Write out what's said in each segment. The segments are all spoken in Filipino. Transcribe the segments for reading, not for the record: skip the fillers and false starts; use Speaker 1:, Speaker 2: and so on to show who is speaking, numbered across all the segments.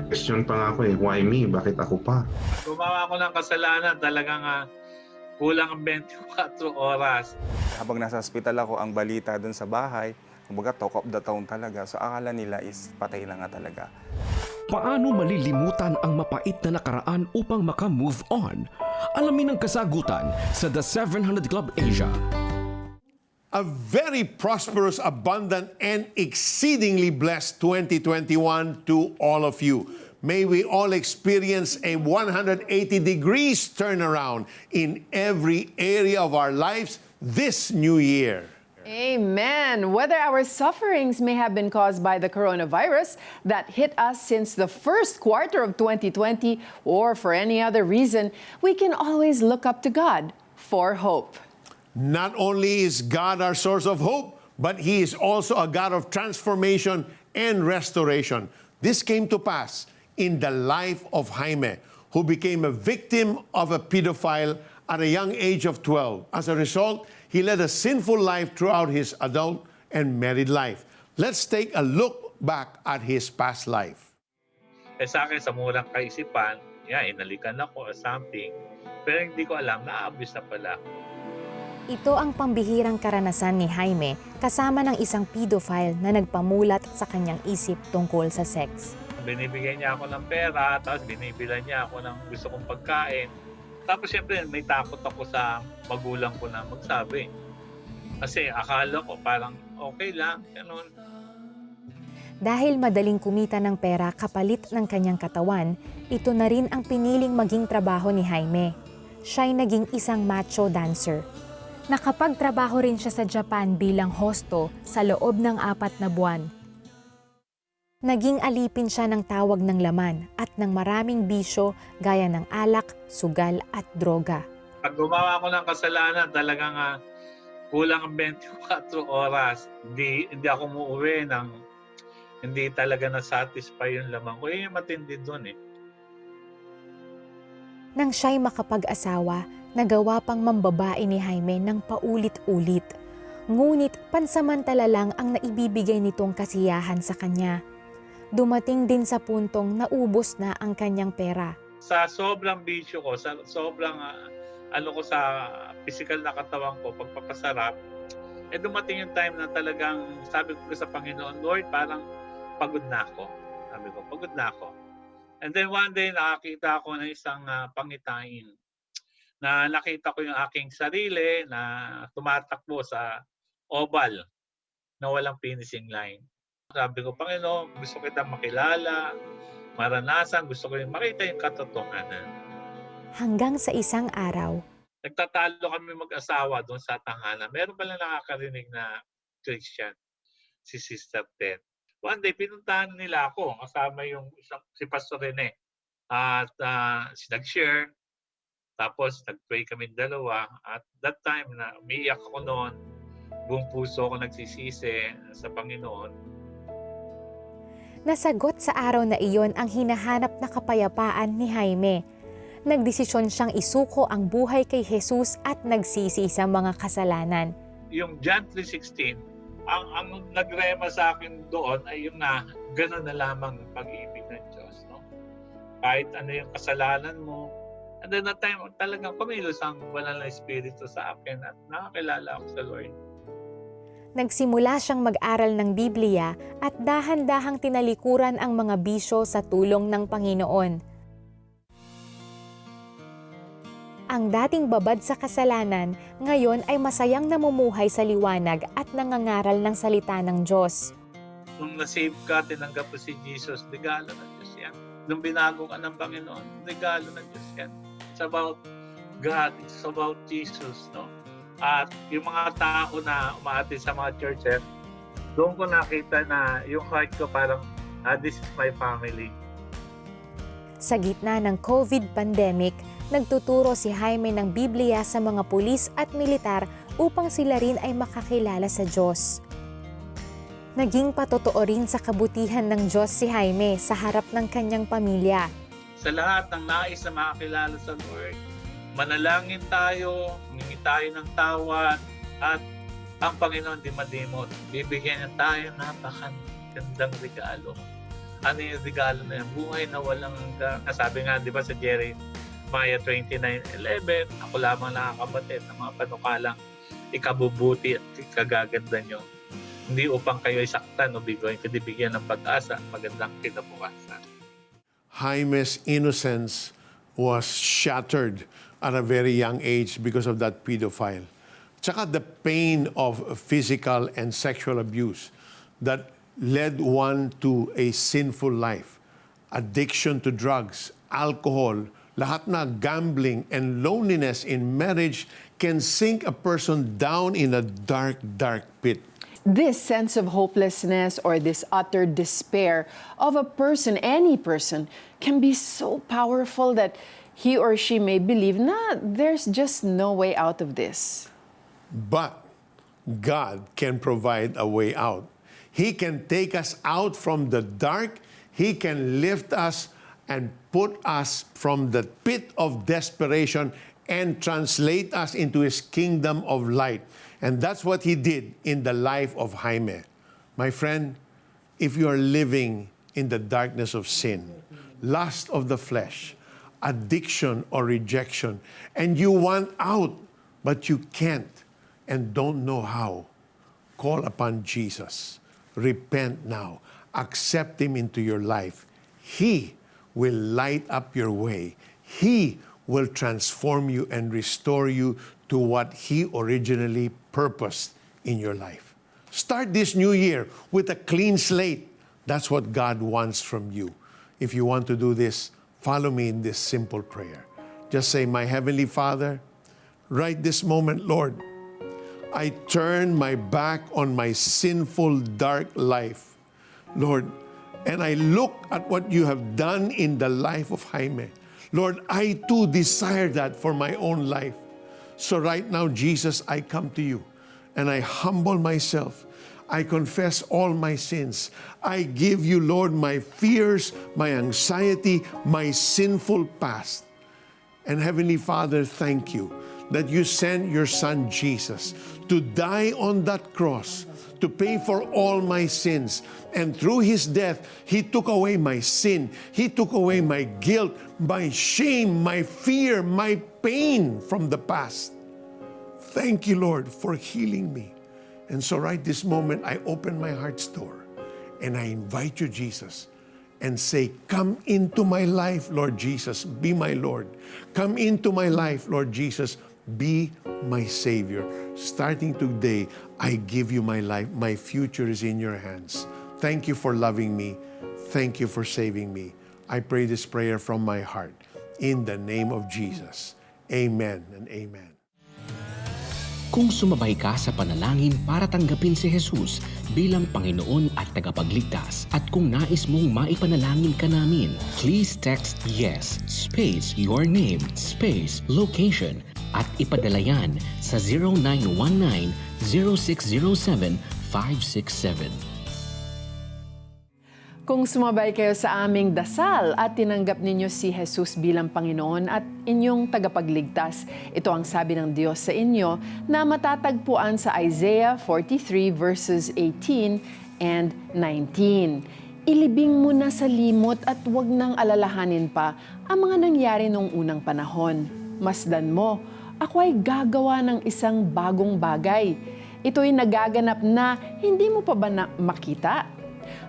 Speaker 1: Question pa nga ako eh, why me? Bakit ako pa?
Speaker 2: Gumawa ako ng kasalanan, talagang kulang ang 24 oras.
Speaker 3: Habang nasa hospital ako, ang balita dun sa bahay, kumbaga talk of the town talaga. So akala nila is patay na nga talaga.
Speaker 4: Paano malilimutan ang mapait na nakaraan upang maka-move on? Alamin ang kasagutan sa The 700 Club Asia.
Speaker 5: A very prosperous, abundant, and exceedingly blessed 2021 to all of you. May we all experience a 180 degrees turnaround in every area of our lives this new year.
Speaker 6: Amen. Whether our sufferings may have been caused by the coronavirus that hit us since the first quarter of 2020 or for any other reason, we can always look up to God for hope.
Speaker 5: Not only is God our source of hope, but He is also a God of transformation and restoration. This came to pass in the life of Jaime, who became a victim of a pedophile at a young age of 12. As a result, he led a sinful life throughout his adult and married life. Let's take a look back at his past life.
Speaker 2: Sa akin, sa murang kaisipan, inalikan ako or something. Pero hindi ko alam na abuse na pala.
Speaker 7: Ito ang pambihirang karanasan ni Jaime kasama ng isang pedophile na nagpamulat sa kanyang isip tungkol sa sex.
Speaker 2: Binibigyan niya ako ng pera, tapos binibilan niya ako ng gusto kong pagkain. Tapos siyempre may takot ako sa magulang ko na magsabi. Kasi akala ko parang okay lang, ganun.
Speaker 7: Dahil madaling kumita ng pera kapalit ng kanyang katawan, ito na rin ang piniling maging trabaho ni Jaime. Siya'y naging isang macho dancer. Nakapagtrabaho rin siya sa Japan bilang hosto sa loob ng 4 na buwan. Naging alipin siya ng tawag ng laman at ng maraming bisyo gaya ng alak, sugal at droga.
Speaker 2: Pag gumawa ako ng kasalanan, talagang kulang ang 24 oras. Hindi ako muuwi ng hindi talaga na-satisfy yung laman ko. Yun yung matindi doon eh.
Speaker 7: Nang siya'y makapag-asawa, nagawa pang mambabae ni Jaime ng paulit-ulit. Ngunit pansamantala lang ang naibibigay nitong kasiyahan sa kanya. Dumating din sa puntong naubos na ang kanyang pera.
Speaker 2: Sa sobrang bisyo ko, sa sobrang ko sa physical na katawan ko, pagpapasarap, dumating yung time na talagang sabi ko sa Panginoon, Lord, parang pagod na ako. Sabi ko, pagod na ako. And then one day, nakakita ako ng isang pangitain na nakita ko yung aking sarili na tumatakbo sa oval na walang finishing line. Sabi ko, Panginoon, gusto kita makilala, maranasan, gusto ko rin makita yung katotohanan.
Speaker 7: Hanggang sa isang araw,
Speaker 2: Nagtatalo kami mag-asawa doon sa tanghanan. Meron pala nakakarinig na Christian, si Sister Ted. One day, pinuntahan nila ako, kasama yung si Pastor Rene. At nag-share, tapos nag-pray kami dalawa. At that time, na umiiyak ako noon, buong puso ako nagsisisi sa Panginoon.
Speaker 7: nasagot sa araw na iyon ang hinahanap na kapayapaan ni Jaime. Nagdesisyon siyang isuko ang buhay kay Jesus at nagsisi sa mga kasalanan.
Speaker 2: Yung John 3:16, ang nagrema sa akin doon ay yung na gano'n na lamang ang pag-ibig ng Diyos. No? Kahit ano yung kasalanan mo, and then that time talagang kumilos ang banal na Espiritu sa akin at nakakilala ako sa Lord.
Speaker 7: Nagsimula siyang mag-aral ng Biblia at dahan-dahang tinalikuran ang mga bisyo sa tulong ng Panginoon. Ang dating babad sa kasalanan, ngayon ay masayang namumuhay sa liwanag at nangangaral ng salita ng Diyos.
Speaker 2: Nung nasave ka, tinanggap mo si Jesus, regalo ng Diyos yan. Nung binago ka ng Panginoon, regalo ng Diyos yan. It's about God, it's about Jesus, no? At yung mga tao na umaatid sa mga churches, doon ko nakita na yung heart ko parang, this is my family.
Speaker 7: Sa gitna ng COVID pandemic, nagtuturo si Jaime ng Biblia sa mga pulis at militar upang sila rin ay makakilala sa Diyos. Naging patotoo rin sa kabutihan ng Diyos si Jaime sa harap ng kanyang pamilya.
Speaker 2: Sa lahat ng nais na makakilala sa Lord, manalangin tayo, humingi tayo ng tawad, at ang Panginoon di madimot. Bibigyan niya tayo napakagandang regalo. ano yung regalo na yan? Buhay na walang hanggan. Sabi nga, di ba sa Jeremiah 29:11, ako lamang nakakabatid ng mga panukalang ikabubuti at ikagaganda nyo. Hindi upang kayo isaktan o bigyan ng pag-asa, magandang kinabukasan.
Speaker 5: Jaime's innocence was shattered at a very young age because of that pedophile. Tsaka the pain of physical and sexual abuse that led one to a sinful life. Addiction to drugs, alcohol, lahat na gambling and loneliness in marriage can sink a person down in a dark, dark pit.
Speaker 6: This sense of hopelessness or this utter despair of a person, any person, can be so powerful that he or she may believe, there's just no way out of this.
Speaker 5: But God can provide a way out. He can take us out from the dark. He can lift us and put us from the pit of desperation and translate us into His kingdom of light. And that's what He did in the life of Jaime. My friend, if you are living in the darkness of sin, lust of the flesh, addiction or rejection, and you want out, but you can't and don't know how, call upon Jesus. Repent now. Accept Him into your life. He will light up your way. He will transform you and restore you to what He originally purposed in your life. Start this new year with a clean slate. That's what God wants from you. If you want to do this, follow me in this simple prayer. Just say, my Heavenly Father, right this moment, Lord, I turn my back on my sinful, dark life, Lord, and I look at what you have done in the life of Jaime. Lord, I too desire that for my own life. So right now, Jesus, I come to you and I humble myself. I confess all my sins. I give you, Lord, my fears, my anxiety, my sinful past. And Heavenly Father, thank you that you sent your Son Jesus to die on that cross, to pay for all my sins. And through His death, He took away my sin. He took away my guilt, my shame, my fear, my pain from the past. Thank you, Lord, for healing me. And so right this moment, I open my heart's door and I invite you, Jesus, and say, come into my life, Lord Jesus, be my Lord. Come into my life, Lord Jesus, be my Savior. Starting today, I give you my life. My future is in your hands. Thank you for loving me. Thank you for saving me. I pray this prayer from my heart. In the name of Jesus. Amen and amen.
Speaker 4: Kung sumabay ka sa panalangin para tanggapin si Jesus bilang Panginoon at tagapagligtas at kung nais mong maipanalangin ka namin, please text YES space your name space location at ipadala yan sa 0919-0607-567.
Speaker 6: Kung sumabay kayo sa aming dasal at tinanggap ninyo si Jesus bilang Panginoon at inyong tagapagligtas, ito ang sabi ng Diyos sa inyo na matatagpuan sa Isaiah 43 verses 18 and 19. Ilibing mo na sa limot at huwag nang alalahanin pa ang mga nangyari noong unang panahon. Masdan mo, ako ay gagawa ng isang bagong bagay. Ito'y nagaganap na hindi mo pa ba makita?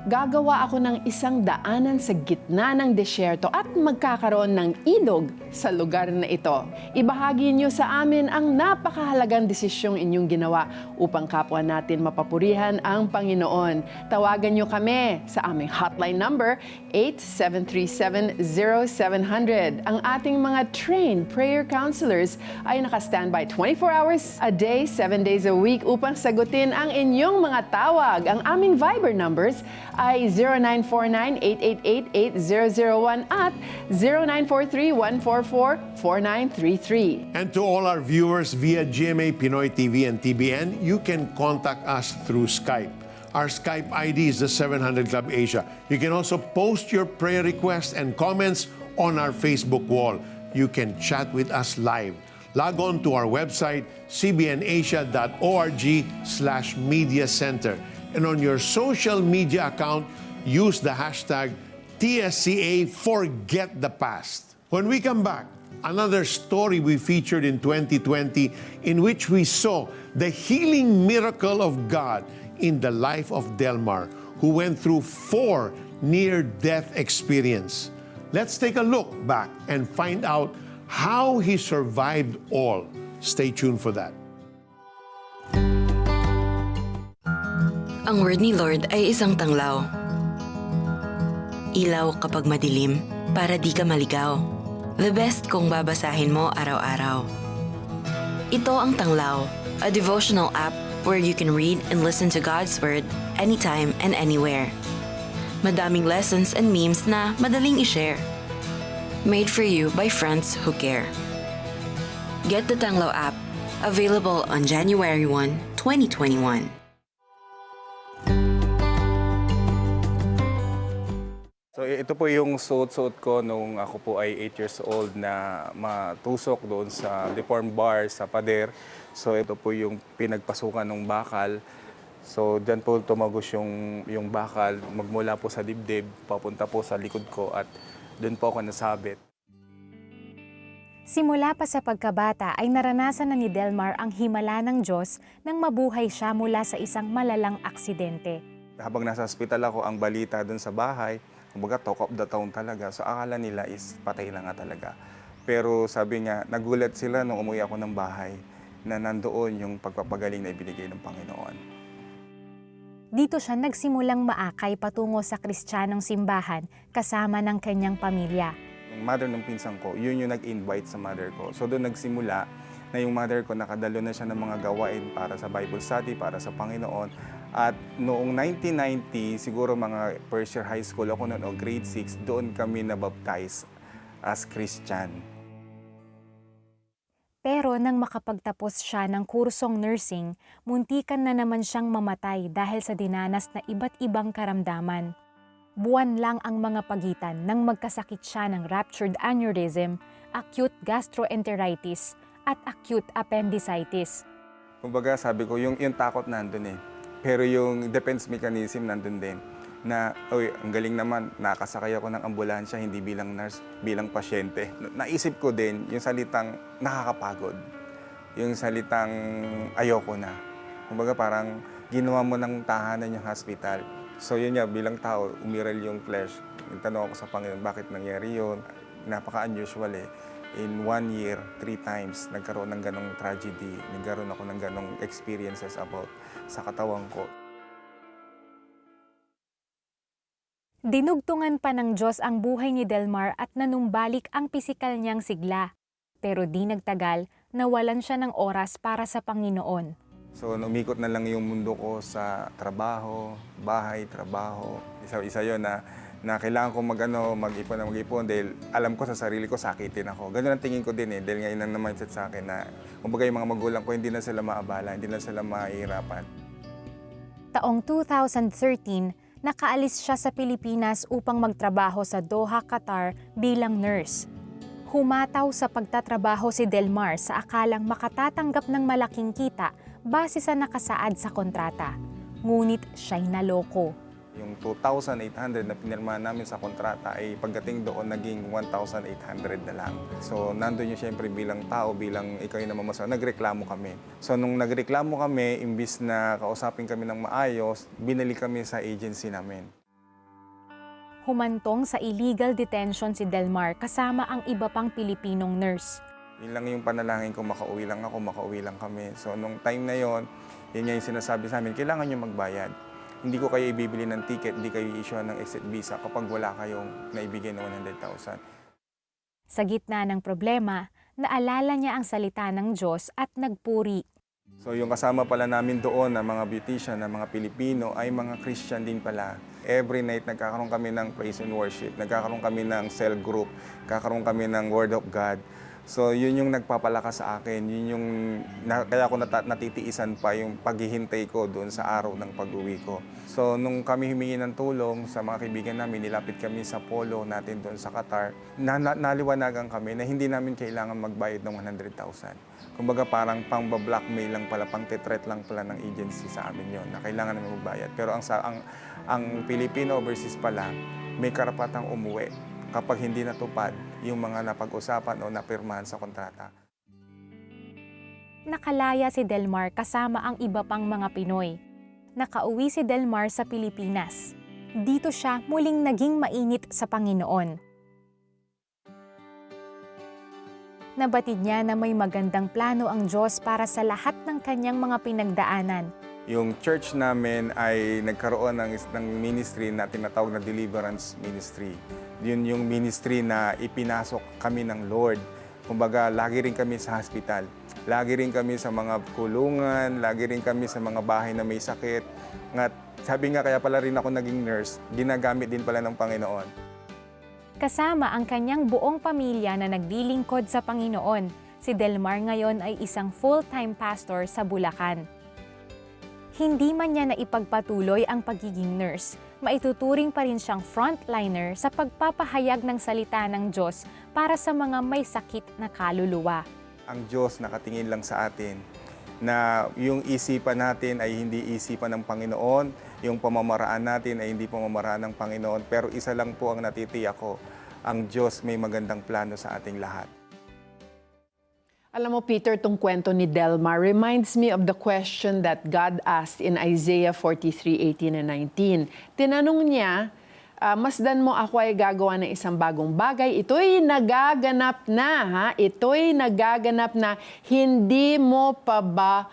Speaker 6: Gagawa ako ng isang daanan sa gitna ng desyerto at magkakaroon ng ilog sa lugar na ito. Ibahagi niyo sa amin ang napakahalagang desisyong inyong ginawa upang kapwa natin mapapurihan ang Panginoon. Tawagan niyo kami sa aming hotline number 8737-0700. Ang ating mga trained prayer counselors ay naka-standby 24 hours a day, 7 days a week upang sagutin ang inyong mga tawag. Ang aming Viber numbers ay 0949-888-8001 at 0943-144-4933.
Speaker 5: And to all our viewers via GMA Pinoy TV and TBN, you can contact us through Skype. Our Skype ID is the 700 Club Asia. You can also post your prayer requests and comments on our Facebook wall. You can chat with us live. Log on to our website, cbnasia.org/media center. And on your social media account, use the hashtag TSCA Forget the Past. When we come back, another story we featured in 2020 in which we saw the healing miracle of God in the life of Delmar, who went through 4 near-death experiences. Let's take a look back and find out how he survived all. Stay tuned for that.
Speaker 8: Ang word ni Lord ay isang tanglaw. Ilaw kapag madilim, para di ka maligaw. The best kung babasahin mo araw-araw. Ito ang Tanglaw, a devotional app where you can read and listen to God's Word anytime and anywhere. Madaming lessons and memes na madaling i-share. Made for you by friends who care. Get the Tanglaw app, available on January 1, 2021.
Speaker 3: So ito po yung suot-suot ko nung ako po ay 8 years old na matusok doon sa deformed bar sa pader. So ito po yung pinagpasukan ng bakal. So diyan po tumagos yung bakal magmula po sa dibdib papunta po sa likod ko at doon po ako nasabit.
Speaker 7: Simula pa sa pagkabata ay naranasan na ni Delmar ang himala ng Diyos nang mabuhay siya mula sa isang malalang aksidente.
Speaker 3: Habang nasa hospital ako, ang balita doon sa bahay, kumbaga talk of the town talaga. So akala nila is patay na nga talaga. Pero sabi niya, nagulat sila nung umuwi ako ng bahay na nandoon yung pagpapagaling na ibinigay ng Panginoon.
Speaker 7: Dito siya nagsimulang maakay patungo sa Kristiyanong simbahan kasama ng kanyang pamilya.
Speaker 3: Yung mother ng pinsan ko, yun yung nag-invite sa mother ko. So doon nagsimula na yung mother ko nakadalo na siya ng mga gawain para sa Bible study, para sa Panginoon. At noong 1990, siguro mga first year high school ako noon o grade 6, doon kami nabaptize as Christian.
Speaker 7: Pero nang makapagtapos siya ng kursong nursing, muntikan na naman siyang mamatay dahil sa dinanas na iba't ibang karamdaman. Buwan lang ang mga pagitan nang magkasakit siya ng ruptured aneurysm, acute gastroenteritis, at acute appendicitis.
Speaker 3: Kumbaga sabi ko, yung takot nandun eh. Pero yung defense mechanism nandun din. Na, ang galing naman, nakasakay ako ng ambulansya, hindi bilang nurse, bilang pasyente. Naisip ko din yung salitang nakakapagod. Yung salitang ayoko na. Kumbaga parang ginawa mo ng tahanan yung hospital. So yun nga, bilang tao, umiral yung flesh. Yung tanong ako sa Panginoon, bakit nangyari yun? Napaka-unusual eh. In 1 year, 3 times, nagkaroon ng ganong tragedy, nagkaroon ako ng ganong experiences about sa katawan ko.
Speaker 7: Dinugtungan pa ng Diyos ang buhay ni Delmar at nanumbalik ang pisikal niyang sigla. Pero di nagtagal, nawalan siya ng oras para sa Panginoon.
Speaker 3: So, umikot na lang yung mundo ko sa trabaho, bahay, trabaho. Isa yun na kailangan ko mag-ipon dahil alam ko sa sarili ko, sakitin ako. Ganun ang tingin ko din eh, dahil ngayon ang mindset sa akin na kumbaga yung mga magulang ko, hindi na sila maabala, hindi na sila mahihirapan.
Speaker 7: Taong 2013, nakaalis siya sa Pilipinas upang magtrabaho sa Doha, Qatar bilang nurse. Humataw sa pagtatrabaho si Delmar sa akalang makatatanggap ng malaking kita base sa nakasaad sa kontrata. Ngunit siya'y naloko.
Speaker 3: Yung 2,800 na pinirmahan namin sa kontrata ay pagdating doon naging 1,800 na lang. So nandun yung siyempre bilang tao, bilang ikaw yung namamasaw, nagreklamo kami. So nung nagreklamo kami, imbis na kausapin kami ng maayos, binali kami sa agency namin.
Speaker 7: Humantong sa illegal detention si Delmar kasama ang iba pang Pilipinong nurse.
Speaker 3: Yun lang yung panalangin ko, makauwi lang ako, makauwi lang kami. So nung time na yon, yun yung sinasabi sa amin, kailangan nyo magbayad. Hindi ko kayo ibibili ng ticket, hindi kayo i-issue ng exit visa kapag wala kayong naibigay na 100,000.
Speaker 7: Sa gitna ng problema, naalala niya ang salita ng Diyos at nagpuri.
Speaker 3: So yung kasama pala namin doon na mga beautician, na mga Pilipino ay mga Christian din pala. Every night nagkakaroon kami ng praise and worship, nagkakaroon kami ng cell group, nagkakaroon kami ng Word of God. So yun yung nagpapalakas sa akin, yun yung kaya ako natitiisan pa yung paghihintay ko doon sa araw ng pag-uwi ko. So nung kami humingi ng tulong sa mga kaibigan namin, nilapit kami sa polo natin doon sa Qatar, naliwanagan kami na hindi namin kailangan magbayad ng 100,000. Kumbaga parang pang-blackmail lang pala, pang-threat lang pala ng agency sa amin yon na kailangan namin magbayad. Pero ang Filipino overseas pala, may karapatang umuwi kapag hindi natupad yung mga napag-usapan o napirmahan sa kontrata.
Speaker 7: Nakalaya si Delmar kasama ang iba pang mga Pinoy. Nakauwi si Delmar sa Pilipinas. Dito siya muling naging mainit sa Panginoon. Nabatid niya na may magandang plano ang Diyos para sa lahat ng kanyang mga pinagdaanan.
Speaker 3: Yung church namin ay nagkaroon ng ministry na tinatawag na Deliverance Ministry. Yun yung ministry na ipinasok kami ng Lord. Kumbaga, lagi rin kami sa hospital. Lagi rin kami sa mga kulungan, lagi rin kami sa mga bahay na may sakit. Sabi nga, kaya pala rin ako naging nurse, ginagamit din pala ng Panginoon.
Speaker 7: Kasama ang kanyang buong pamilya na naglilingkod sa Panginoon, si Delmar ngayon ay isang full-time pastor sa Bulacan. Hindi man niya naipagpatuloy ang pagiging nurse, maituturing pa rin siyang frontliner sa pagpapahayag ng salita ng Diyos para sa mga may sakit na kaluluwa.
Speaker 3: Ang Diyos nakatingin lang sa atin na yung isipan natin ay hindi isipan ng Panginoon, yung pamamaraan natin ay hindi pamamaraan ng Panginoon, pero isa lang po ang natitiyak ko, ang Diyos may magandang plano sa ating lahat.
Speaker 6: Alam mo, Peter, itong kwento ni Delmar reminds me of the question that God asked in Isaiah 43:18 and 19. Tinanong niya, masdan mo ako ay gagawa ng isang bagong bagay. Ito'y nagaganap na, ha? Ito'y nagaganap na. Hindi mo pa ba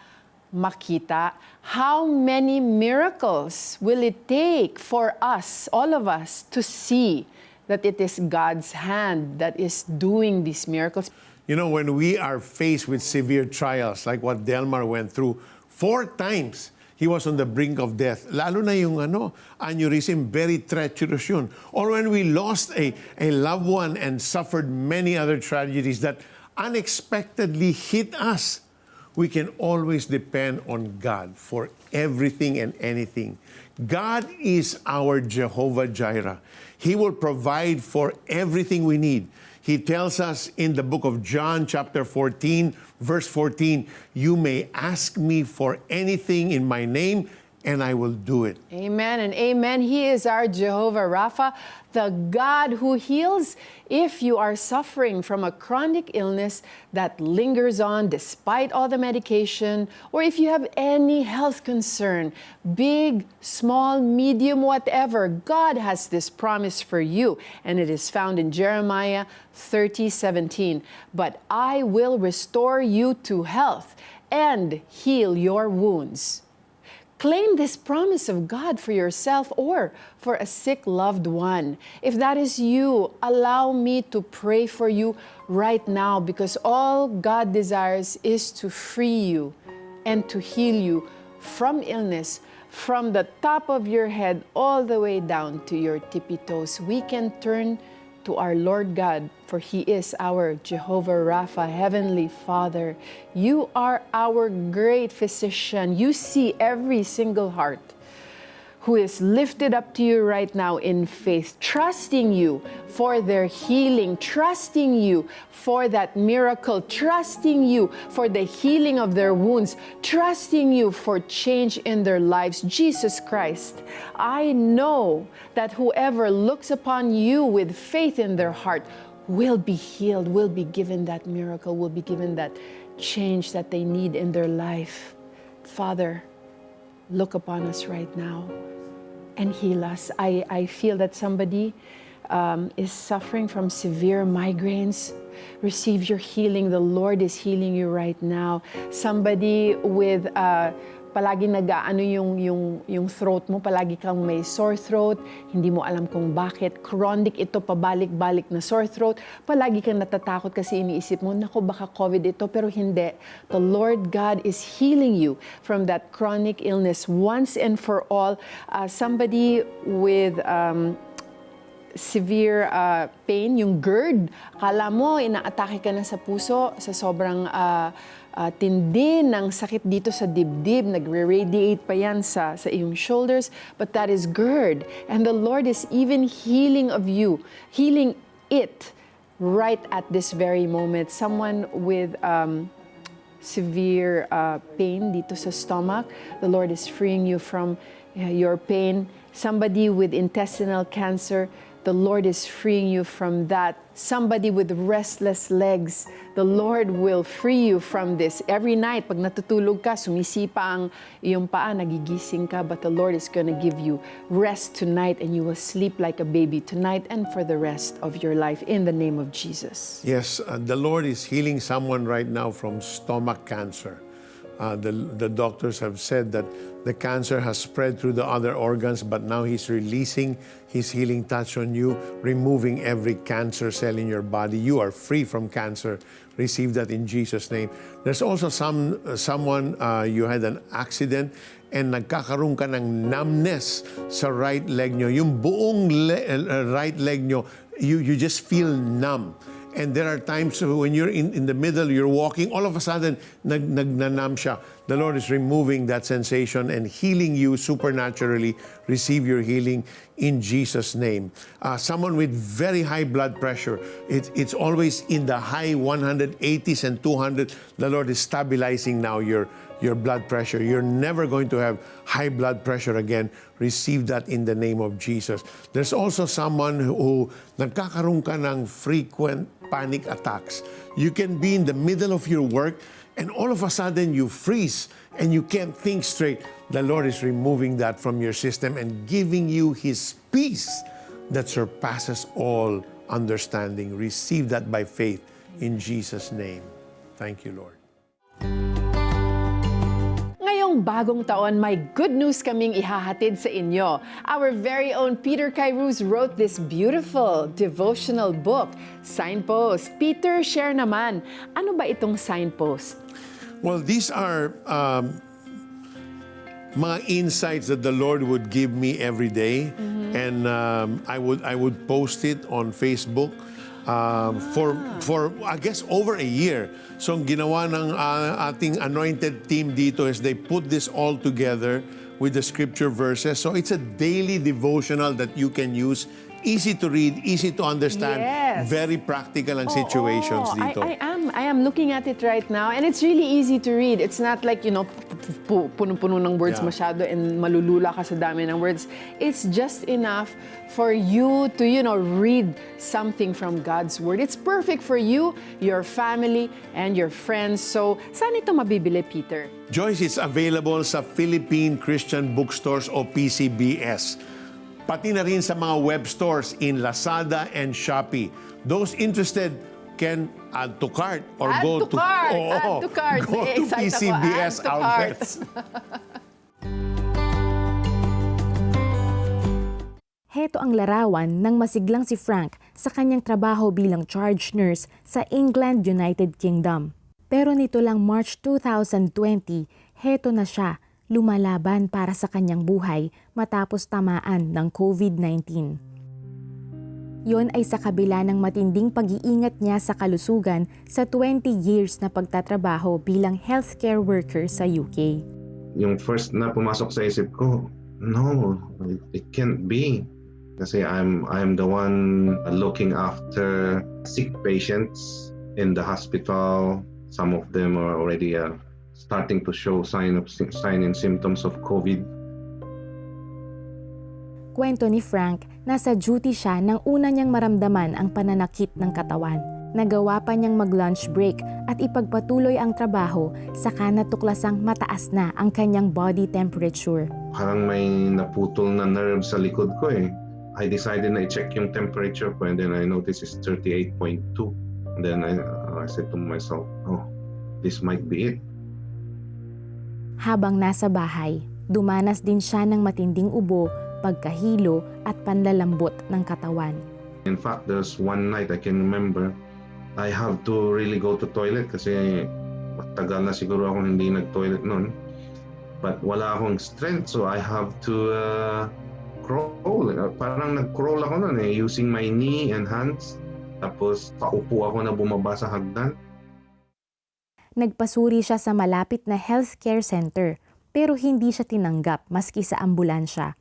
Speaker 6: makita? How many miracles will it take for us, all of us, to see that it is God's hand that is doing these miracles?
Speaker 5: You know, when we are faced with severe trials, like what Delmar went through, 4 times he was on the brink of death. Lalo na yung aneurysm, very treacherous yun. Or when we lost a loved one and suffered many other tragedies that unexpectedly hit us, we can always depend on God for everything and anything. God is our Jehovah Jireh. He will provide for everything we need. He tells us in the book of John, chapter 14, verse 14, you may ask me for anything in my name, and I will do it.
Speaker 6: Amen and amen. He is our Jehovah Rapha, the God who heals. If you are suffering from a chronic illness that lingers on despite all the medication, or if you have any health concern, big, small, medium, whatever, God has this promise for you. And it is found in Jeremiah 30:17. But I will restore you to health and heal your wounds. Claim this promise of God for yourself or for a sick loved one. If that is you, allow me to pray for you right now, because all God desires is to free you and to heal you from illness, from the top of your head all the way down to your tippy toes. We can turn to our Lord God, for He is our Jehovah Rapha, Heavenly Father. You are our great physician. You see every single heart who is lifted up to you right now in faith, trusting you for their healing, trusting you for that miracle, trusting you for the healing of their wounds, trusting you for change in their lives. Jesus Christ, I know that whoever looks upon you with faith in their heart will be healed, will be given that miracle, will be given that change that they need in their life. Father, look upon us right now and heal us. I feel that somebody is suffering from severe migraines. Receive your healing. The Lord is healing you right now. Somebody with palagi nag-aano yung throat mo, palagi kang may sore throat, hindi mo alam kung bakit. Chronic ito, pabalik-balik na sore throat. Palagi kang natatakot kasi iniisip mo, naku, baka COVID ito, pero hindi. The Lord God is healing you from that chronic illness once and for all. Somebody with severe pain, yung GERD. Akala mo, inaatake ka na sa puso sa sobrang tindi ng sakit dito sa dibdib. Nagre-radiate pa yan sa iyong shoulders. But that is GERD. And the Lord is even healing of you, healing it right at this very moment. Someone with severe pain dito sa stomach, the Lord is freeing you from your pain. Somebody with intestinal cancer, the Lord is freeing you from that. Somebody with restless legs, the Lord will free you from this. Every night, pag natutulog ka, sumisipa ang iyong paa, nagigising ka, but the Lord is going to give you rest tonight and you will sleep like a baby tonight and for the rest of your life in the name of Jesus.
Speaker 5: Yes, the Lord is healing someone right now from stomach cancer. The doctors have said that the cancer has spread through the other organs, but now He's releasing His healing touch on you, removing every cancer cell in your body. You are free from cancer. Receive that in Jesus' name. There's also someone, you had an accident and nagkakaroon ka ng numbness sa right leg nyo. Yung buong right leg nyo, you just feel numb. And there are times when you're in the middle, you're walking, all of a sudden, nagnanam siya. The Lord is removing that sensation and healing you supernaturally. Receive your healing in Jesus' name. Someone with very high blood pressure, it's always in the high 180s and 200. The Lord is stabilizing now your blood pressure. You're never going to have high blood pressure again. Receive that in the name of Jesus. There's also someone who nagkakaroon ka ng frequent panic attacks. You can be in the middle of your work and all of a sudden you freeze and you can't think straight. The Lord is removing that from your system and giving you His peace that surpasses all understanding. Receive that by faith in Jesus' name. Thank you, Lord.
Speaker 6: Ngayong bagong taon, may good news kaming ihahatid sa inyo. Our very own Peter Kairouz wrote this beautiful devotional book, Signpost. Peter, share naman, ano ba itong signpost?
Speaker 5: Well, these are mga insights that the Lord would give me every day, and I would post it on Facebook for I guess over a year. So ang ginawa ng ating anointed team dito is they put this all together with the scripture verses. So it's a daily devotional that you can use. Easy to read, easy to understand,
Speaker 6: Yes.
Speaker 5: very practical ang situations dito.
Speaker 6: I am looking at it right now and it's really easy to read. It's not like, punong-puno ng words
Speaker 5: Yeah.
Speaker 6: masyado and malulula ka sa dami ng words. It's just enough for you to, read something from God's Word. It's perfect for you, your family, and your friends. So, saan ito mabibili, Peter?
Speaker 5: Joyce, is available sa Philippine Christian Bookstores o PCBS. Pati na rin sa mga web stores in Lazada and Shopee. Those interested can add to cart or
Speaker 6: Add
Speaker 5: go
Speaker 6: to cart!
Speaker 5: Oo,
Speaker 6: Add to cart!
Speaker 5: go to
Speaker 6: Excited ako.
Speaker 5: PCBS
Speaker 6: Add to cart.
Speaker 5: outlets.
Speaker 7: Heto ang larawan ng masiglang si Frank sa kanyang trabaho bilang charge nurse sa England, United Kingdom. Pero nito lang March 2020, heto na siya, lumalaban para sa kanyang buhay matapos tamaan ng COVID-19. Yon ay sa kabila ng matinding pag-iingat niya sa kalusugan sa 20 years na pagtatrabaho bilang healthcare worker sa UK.
Speaker 1: Yung first na pumasok sa isip ko, no, it can't be. Kasi I'm the one looking after sick patients in the hospital. Some of them are already starting to show sign and symptoms of COVID.
Speaker 7: Kwento ni Frank, nasa duty siya nang una niyang maramdaman ang pananakit ng katawan. Nagawa pa niyang mag-lunch break at ipagpatuloy ang trabaho saka natuklasang mataas na ang kanyang body temperature.
Speaker 1: Parang may naputol na nerve sa likod ko eh. I decided na i-check yung temperature ko and then I noticed it's 38.2. And then I said to myself, oh, this might be it.
Speaker 7: Habang nasa bahay, dumanas din siya ng matinding ubo, pagkahilo at panlalambot ng katawan.
Speaker 1: In fact, there's one night I can remember, I have to really go to toilet kasi matagal na siguro akong hindi nag-toilet noon. But wala akong strength, so I have to crawl. Parang nag-crawl ako noon using my knee and hands. Tapos paupo ako na bumaba sa hagdan.
Speaker 7: Nagpasuri siya sa malapit na healthcare center pero hindi siya tinanggap maski sa ambulansya.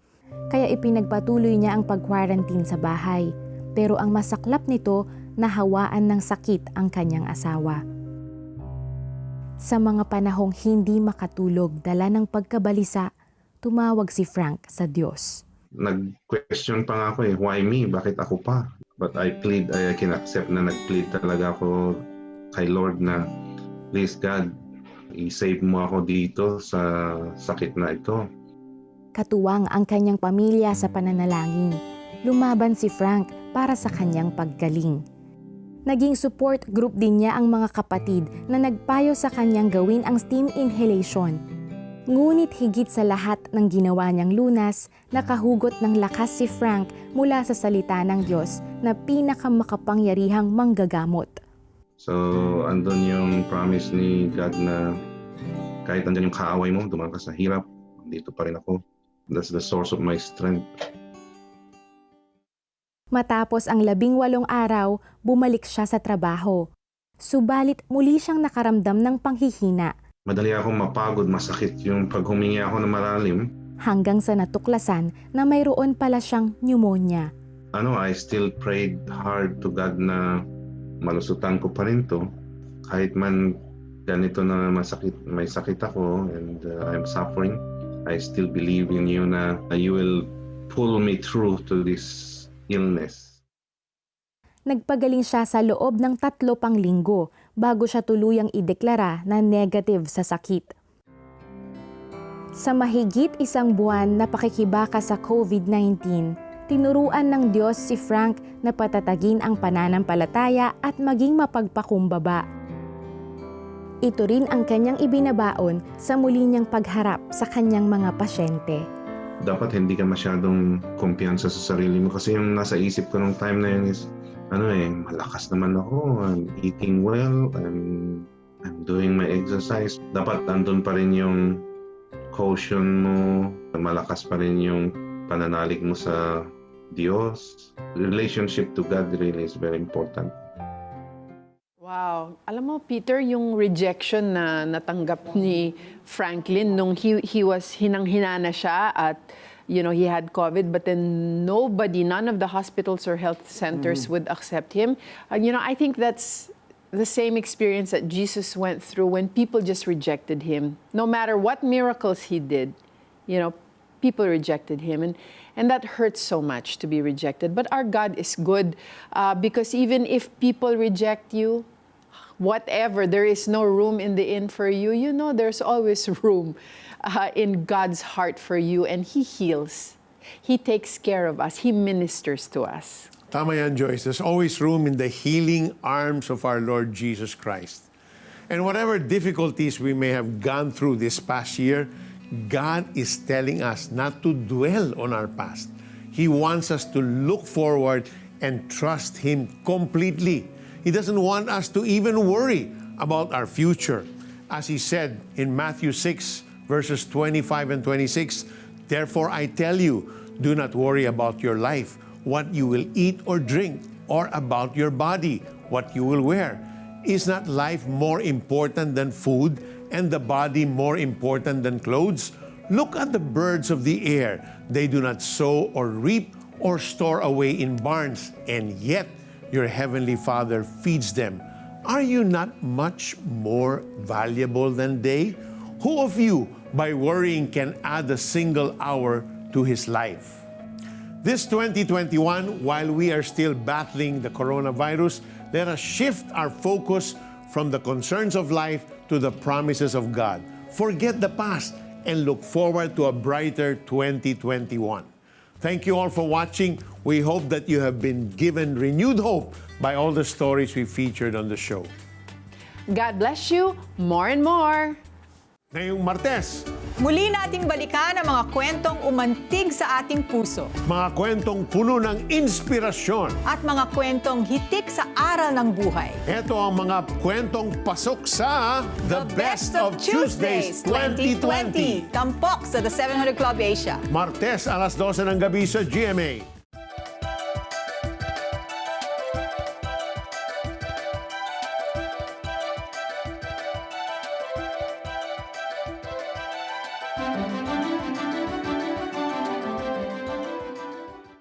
Speaker 7: Kaya ipinagpatuloy niya ang pag-quarantine sa bahay. Pero ang masaklap nito, nahawaan ng sakit ang kanyang asawa. Sa mga panahong hindi makatulog dala ng pagkabalisa, tumawag si Frank sa Diyos.
Speaker 1: Nag-question pa nga ako why me? Bakit ako pa? But I can accept na nag-plead talaga ako kay Lord na please God, i-save mo ako dito sa sakit na ito.
Speaker 7: Katuwang ang kanyang pamilya sa pananalangin. Lumaban si Frank para sa kanyang paggaling. Naging support group din niya ang mga kapatid na nagpayo sa kanyang gawin ang steam inhalation. Ngunit higit sa lahat ng ginawa niyang lunas, nakahugot ng lakas si Frank mula sa salita ng Diyos na pinakamakapangyarihang manggagamot.
Speaker 1: So, andun yung promise ni God na kahit andun yung kaaway mo, dumaan ka sa hirap, dito pa rin ako. That's the source of my strength.
Speaker 7: Matapos ang 18 araw, bumalik siya sa trabaho. Subalit muli siyang nakaramdam ng panghihina.
Speaker 1: Madali akong mapagod, masakit yung pag humingi ako ng malalim.
Speaker 7: Hanggang sa natuklasan na mayroon pala siyang pneumonia.
Speaker 1: I still prayed hard to God na malusutan ko pa rin to. Kahit man ganito na may sakit ako and I'm suffering, I still believe in you na you will pull me through to this illness.
Speaker 7: Nagpagaling siya sa loob ng 3 pang linggo bago siya tuluyang ideklara na negative sa sakit. Sa mahigit 1 buwan na pakikibaka sa COVID-19, tinuruan ng Diyos si Frank na patatagin ang pananampalataya at maging mapagpakumbaba. Ito rin ang kanyang ibinabaon sa muli niyang pagharap sa kanyang mga pasyente.
Speaker 1: Dapat hindi ka masyadong kumpiyansa sa sarili mo kasi yung nasa isip ko nung time na yun is malakas naman ako, I'm eating well, I'm doing my exercise. Dapat andun pa rin yung caution mo, malakas pa rin yung pananalig mo sa Diyos. Relationship to God really is very important.
Speaker 6: Wow. Alam mo, Peter, yung rejection na natanggap ni Franklin nung he was hinang-hina na siya at he had COVID, but then none of the hospitals or health centers would accept him. I think that's the same experience that Jesus went through when people just rejected him. No matter what miracles he did, people rejected him. And that hurts so much to be rejected. But our God is good because even if people reject you, whatever, there is no room in the inn for you, there's always room in God's heart for you, and He heals. He takes care of us. He ministers to us.
Speaker 5: Tama yan, Joyce. There's always room in the healing arms of our Lord Jesus Christ. And whatever difficulties we may have gone through this past year, God is telling us not to dwell on our past. He wants us to look forward and trust Him completely. He doesn't want us to even worry about our future. As He said in Matthew 6, verses 25 and 26, "Therefore I tell you, do not worry about your life, what you will eat or drink, or about your body, what you will wear. Is not life more important than food, and the body more important than clothes? Look at the birds of the air. They do not sow or reap or store away in barns, and yet your heavenly Father feeds them. Are you not much more valuable than they? Who of you, by worrying, can add a single hour to his life?" This 2021, while we are still battling the coronavirus, let us shift our focus from the concerns of life to the promises of God. Forget the past and look forward to a brighter 2021. Thank you all for watching. We hope that you have been given renewed hope by all the stories we featured on the show.
Speaker 6: God bless you more and more.
Speaker 5: Ngayong Martes,
Speaker 9: Muli nating balikan ang mga kwentong umantig sa ating puso
Speaker 5: mga kwentong puno ng inspirasyon.
Speaker 9: at mga kwentong hitik sa aral ng buhay.
Speaker 5: Ito ang mga kwentong pasok sa The Best of Tuesdays 2020.
Speaker 9: Tampok sa The 700 Club Asia.
Speaker 5: Martes, alas 12 ng gabi sa GMA.